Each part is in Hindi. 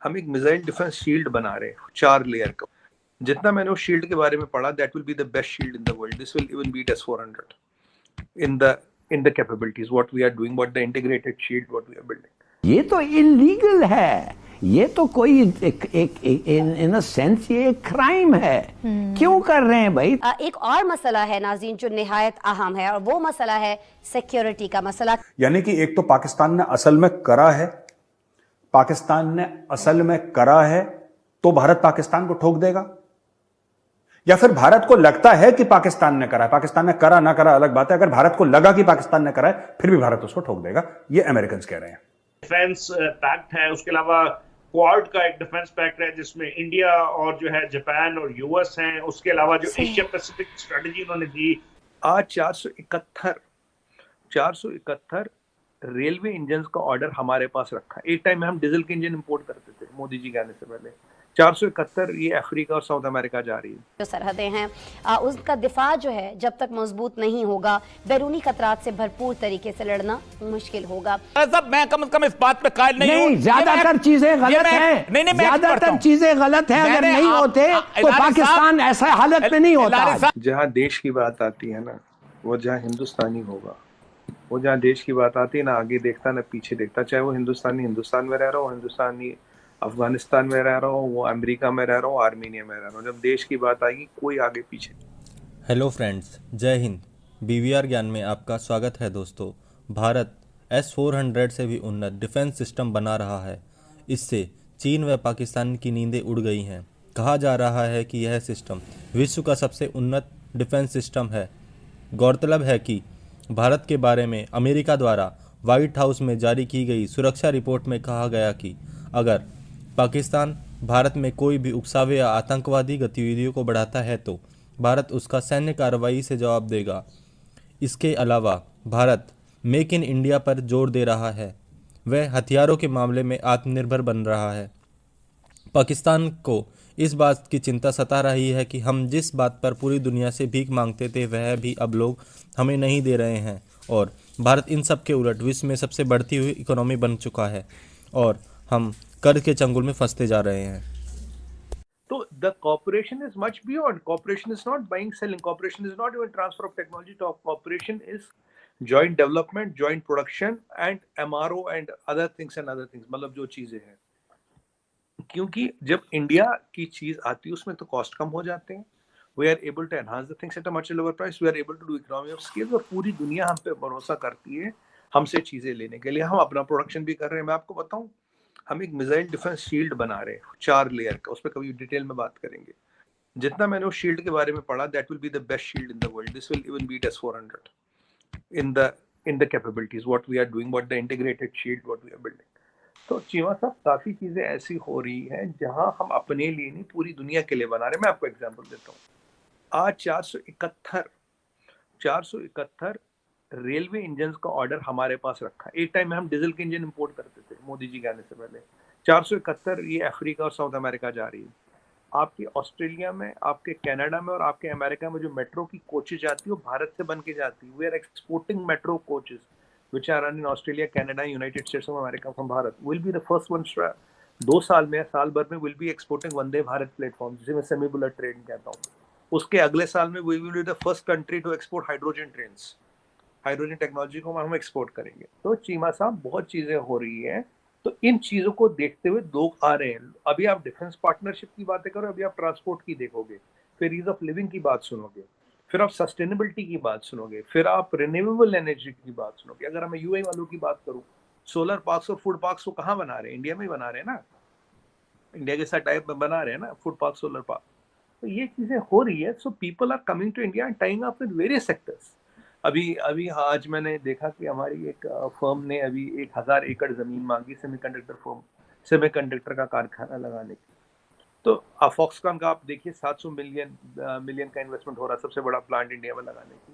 हम एक मिसाइल डिफेंस शील्ड बना रहे हैं 4 लेयर का। जितना मैंने उस शील्ड के बारे में पढ़ा, that will be the best shield in the world. This will even beat S-400 in the capabilities what we are doing, what the integrated shield what we are building. ये तो इलीगल है, ये तो कोई इन अ सेंस ये क्राइम है। क्यों कर रहे हैं भाई? एक और मसला है नाज़रीन जो निहायत अहम है, और वो मसला है सिक्योरिटी का मसला। यानी कि एक तो पाकिस्तान ने असल में करा है, पाकिस्तान ने असल में करा है तो भारत पाकिस्तान को ठोक देगा, या फिर भारत को लगता है कि पाकिस्तान ने करा है। पाकिस्तान ने करा ना करा अलग बात है, अगर भारत को लगा कि पाकिस्तान ने करा है फिर भी भारत उसको ठोक देगा, ये अमेरिकन कह रहे हैं। डिफेंस पैक्ट है, उसके अलावा क्वाड का एक डिफेंस पैक्ट है जिसमें इंडिया और जो है जापान और यूएस हैं, उसके अलावा जो एशिया पैसिफिक स्ट्रेटजी उन्होंने दी। आज 471 रेलवे इंजन का ऑर्डर हमारे पास रखा है। एक टाइम में हम डीजल के इंजन इंपोर्ट करते थे मोदी जी के आने से पहले। 471 ये अफ्रीका और साउथ अमेरिका जा रही है। जो सरहदें हैं उसका दिफा जो है जब तक मजबूत नहीं होगा, बैरूनी खतरात से भरपूर तरीके से लड़ना मुश्किल होगा। मैं कम से कम इस बात पे कायल नहीं हूं। ज्यादातर चीजें गलत हैं। नहीं, ज्यादातर चीजें गलत हैं। अगर नहीं होते तो पाकिस्तान ऐसा हालत में नहीं होता। जहां देश की बात आती है ना, वो जहां हिंदुस्तानी होगा, वो जहां देश की बात आती है ना आगे देखता ना पीछे देखता, चाहे वो हिंदुस्तानी हिंदुस्तान में रह रहा हो, हिंदुस्तानी अफगानिस्तान में रह रहा हो, वो अमेरिका में रह रहा हो, आर्मीनिया में रह रहा हो, जब देश की बात आएगी कोई आगे पीछे। हेलो फ्रेंड्स, जय हिंद। BVR ज्ञान में आपका स्वागत है दोस्तों। भारत S-400 से भी उन्नत डिफेंस सिस्टम बना रहा है। इससे चीन व पाकिस्तान की नींदें उड़ गई हैं। कहा जा रहा है कि यह सिस्टम विश्व का सबसे उन्नत डिफेंस सिस्टम है। गौरतलब है कि भारत के बारे में अमेरिका द्वारा व्हाइट हाउस में जारी की गई सुरक्षा रिपोर्ट में कहा गया कि अगर पाकिस्तान भारत में कोई भी उकसावे या आतंकवादी गतिविधियों को बढ़ाता है तो भारत उसका सैन्य कार्रवाई से जवाब देगा। इसके अलावा भारत मेक इन इंडिया पर जोर दे रहा है। वह हथियारों के मामले में आत्मनिर्भर बन रहा है। पाकिस्तान को इस बात की चिंता सता रही है कि हम जिस बात पर पूरी दुनिया से भीख मांगते थे वह भी अब लोग हमें नहीं दे रहे हैं, और भारत इन सब के उलट विश्व में सबसे बढ़ती हुई इकोनॉमी बन चुका है और हम कर्ज के चंगुल में फंसते जा रहे हैं। तो the corporation is much beyond. Corporation is not buying selling, corporation is not even transfer of technology. Corporation is joint development, joint production and MRO and other things मतलब जो चीजें हैं। क्योंकि जब इंडिया की चीज आती है उसमें तो कॉस्ट कम हो जाते हैं। We are able to enhance the things at a much lower price. We are able to do economy of scale, और पूरी दुनिया हम पे भरोसा करती है हमसे चीजें लेने के लिए। हम अपना प्रोडक्शन भी कर रहे हैं। मैं आपको बताऊं, हम एक मिसाइल डिफेंस शील्ड बना रहे हैं 4 लेयर का। उस पर कभी डिटेल में बात करेंगे। जितना मैंने उस शील्ड के बारे में पढ़ा, that will be the best shield in the world. This will even beat S-400 in the capabilities what we are doing, what the integrated shield what we are building. तो चीमा साहब, काफी चीजें ऐसी हो रही हैं जहां हम अपने लिए नहीं पूरी दुनिया के लिए बना रहे हैं। मैं आपको एग्जांपल देता हूँ। आज 471 रेलवे इंजन का ऑर्डर हमारे पास रखा है। एक टाइम में हम डीजल के इंजन इंपोर्ट करते थे मोदी जी के आने से पहले। 471 ये अफ्रीका और साउथ अमेरिका जा रही है। आपके ऑस्ट्रेलिया में, आपके कनाडा में और आपके अमेरिका में जो मेट्रो की कोचेज जाती है वो भारत से बन के जाती है। We are exporting metro coaches which are run in Australia, Canada, United States of America from Bharat. We'll be the first ones to 2 साल में, साल भर में we'll be exporting Vande Bharat platform, जिसे मैं सेमी बुलेट ट्रेन कहता हूँ। उसके अगले साल में we will be the first country to export hydrogen trains. Hydrogen technology को हम एक्सपोर्ट करेंगे। तो चीमा साहब, बहुत चीजें हो रही हैं। तो इन चीजों को देखते हुए लोग आ रहे हैं। अभी आप डिफेंस पार्टनरशिप की बातें करो, अभी आप ट्रांसपोर्ट की देखोगे, फिर ईज ऑफ लिविंग की बात सुनोगे, फिर आप सस्टेनेबिलिटी की बात सुनोगे, फिर आप रिन्यूएबल एनर्जी की बात सुनोगे। अगर मैं यूएई वालों की बात करूं, सोलर पार्क्स और फूड पार्क्स को कहाँ बना रहे हैं? इंडिया में ही बना रहे हैं ना। इंडिया के साथ टाइप में बना रहे हैं ना फूड पार्क, सोलर पार्क। तो ये चीजें हो रही है। So people are coming to India and tying up with various sectors. अभी आज मैंने देखा कि हमारी एक फर्म ने अभी 1000 एकड़ जमीन मांगी सेमीकंडक्टर का कारखाना लगाने की। तो फॉक्सकॉन का आप देखिए 700 मिलियन का इन्वेस्टमेंट हो रहा है, सबसे बड़ा प्लांट इंडिया में लगाने की।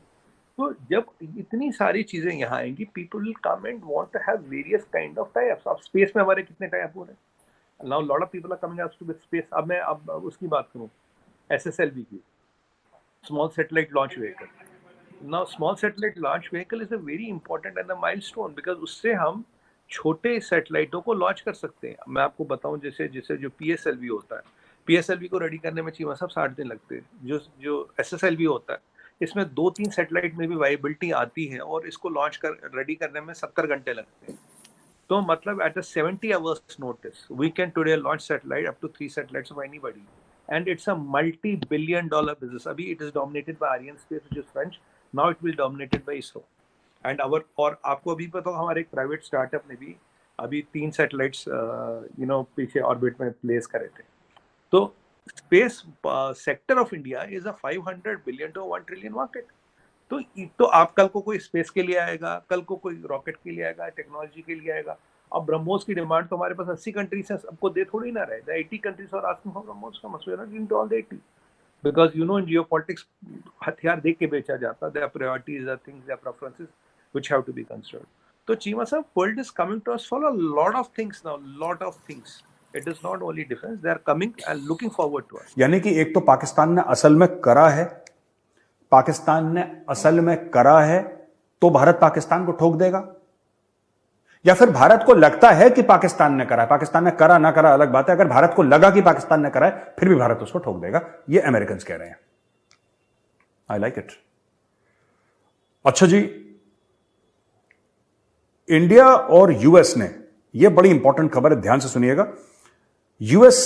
तो जब इतनी सारी चीजें यहाँ आएंगी, people will come and want to have various kind of types. अब स्पेस में हमारे कितने टाइप हो रहे हैं? Now lot of people are coming out to space. अब मैं उसकी बात करूँ, SSLV की, small satellite launch vehicle. Now small satellite launch vehicle is a very important and a milestone, because उससे हम छोटे सैटेलाइटों को लॉन्च कर सकते हैं। मैं आपको बताऊं, जैसे जो PSLV होता है, PSLV को रेडी करने में चीमा साहब 60 दिन लगते हैं। जो SSLV होता है, इसमें 2-3 सैटेलाइट में भी वाइबिलिटी आती है और इसको लॉन्च कर रेडी करने में 70 घंटे लगते हैं। तो मतलब at 70 hours notice we can today launch satellite up to 3 satellites of anybody, and it's a multi-billion-dollar business. अभी it is dominated by Arianespace which is French, now it will dominated by ISRO and और आपको अभी पता हो, हमारे एक प्राइवेट स्टार्टअप ने भी अभी 3 सैटेलाइट्स पीछे ऑर्बिट में प्लेस करे थे। तो space sector of India is a 500 billion to 1 trillion market. तो आप कल को कोई स्पेस के लिए आएगा, कल को कोई रॉकेट के लिए आएगा, टेक्नोलॉजी के लिए आएगा। अब ब्रह्मोस की डिमांड तो हमारे पास 80 कंट्रीज है, सबको दे थोड़ी ना रहे। 80 countries are asking for BrahMos, का मसला है in all the 80, because in geopolitics हथियार देख के बेचा जाता है। Their priorities, their things, their preferences which have to be considered. तो Cheema sahab, world is coming to us for a lot of things now, lot of things. It is not only defense, they are coming and looking forward to us. यानी कि एक तो पाकिस्तान ने असल में करा है, तो भारत पाकिस्तान को ठोक देगा, या फिर भारत को लगता है कि पाकिस्तान ने करा है। पाकिस्तान ने करा ना करा अलग बात है, अगर भारत को लगा कि पाकिस्तान ने करा है फिर भी भारत उसको ठोक देगा। ये अमेरिकन कह रहे हैं। I like it. अच्छा जी, इंडिया और यूएस ने, यह बड़ी इंपॉर्टेंट खबर है, ध्यान से सुनिएगा। US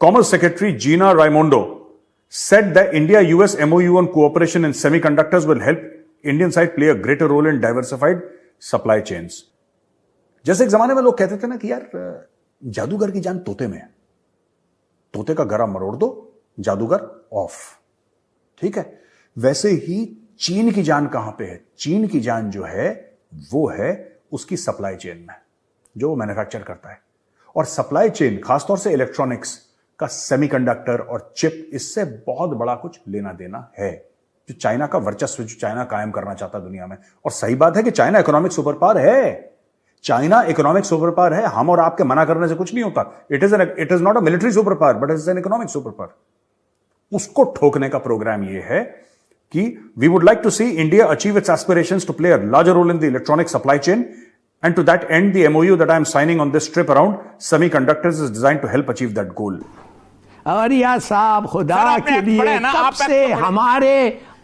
commerce secretary Gina Raimondo said that India-US MOU on cooperation in semiconductors will help Indian side play a greater role in diversified supply chains. जैसे एक जमाने में लोग कहते थे ना कि यार जादूगर की जान तोते में है, तोते का गला मरोड़ दो, जादूगर ऑफ। ठीक है, वैसे ही चीन की जान कहां पे है? चीन की जान जो है वो है उसकी सप्लाई चेन में, जो वो मैन्युफैक्चर करता है। और सप्लाई चेन खासतौर से इलेक्ट्रॉनिक्स का, सेमीकंडक्टर और चिप, इससे बहुत बड़ा कुछ लेना देना है। जो चाइना का वर्चस्व, जो चाइना कायम करना चाहता दुनिया में। और सही बात है कि चाइना इकोनॉमिक सुपर पावर है, चाइना इकोनॉमिक सुपर पावर है। हम और आपके मना करने से कुछ नहीं होता। It is not a military super power but it is an economic super power. उसको ठोकने का प्रोग्राम यह है कि we would like to see India achieve its aspirations to play a larger role in the electronic supply chain, and to that end the MOU that I am signing on this trip around semiconductors is designed to help achieve that goal. और या साहब, खुदा के लिए,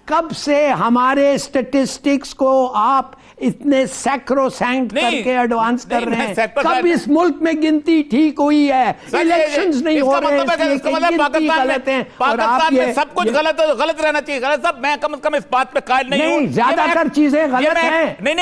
कब से हमारे स्टेटिस्टिक्स को आप इतने सैक्रोसैंक्ट करके एडवांस कर रहे हैं? कब इस मुल्क में गिनती ठीक हुई है? इलेक्शंस नहीं हो रहे हैं, पाकिस्तान में सब कुछ गलत रहना चाहिए। गलत सब, मैं कम से कम इस बात पे कायल नहीं हूं। ज्यादातर चीजें गलत हैं, नहीं,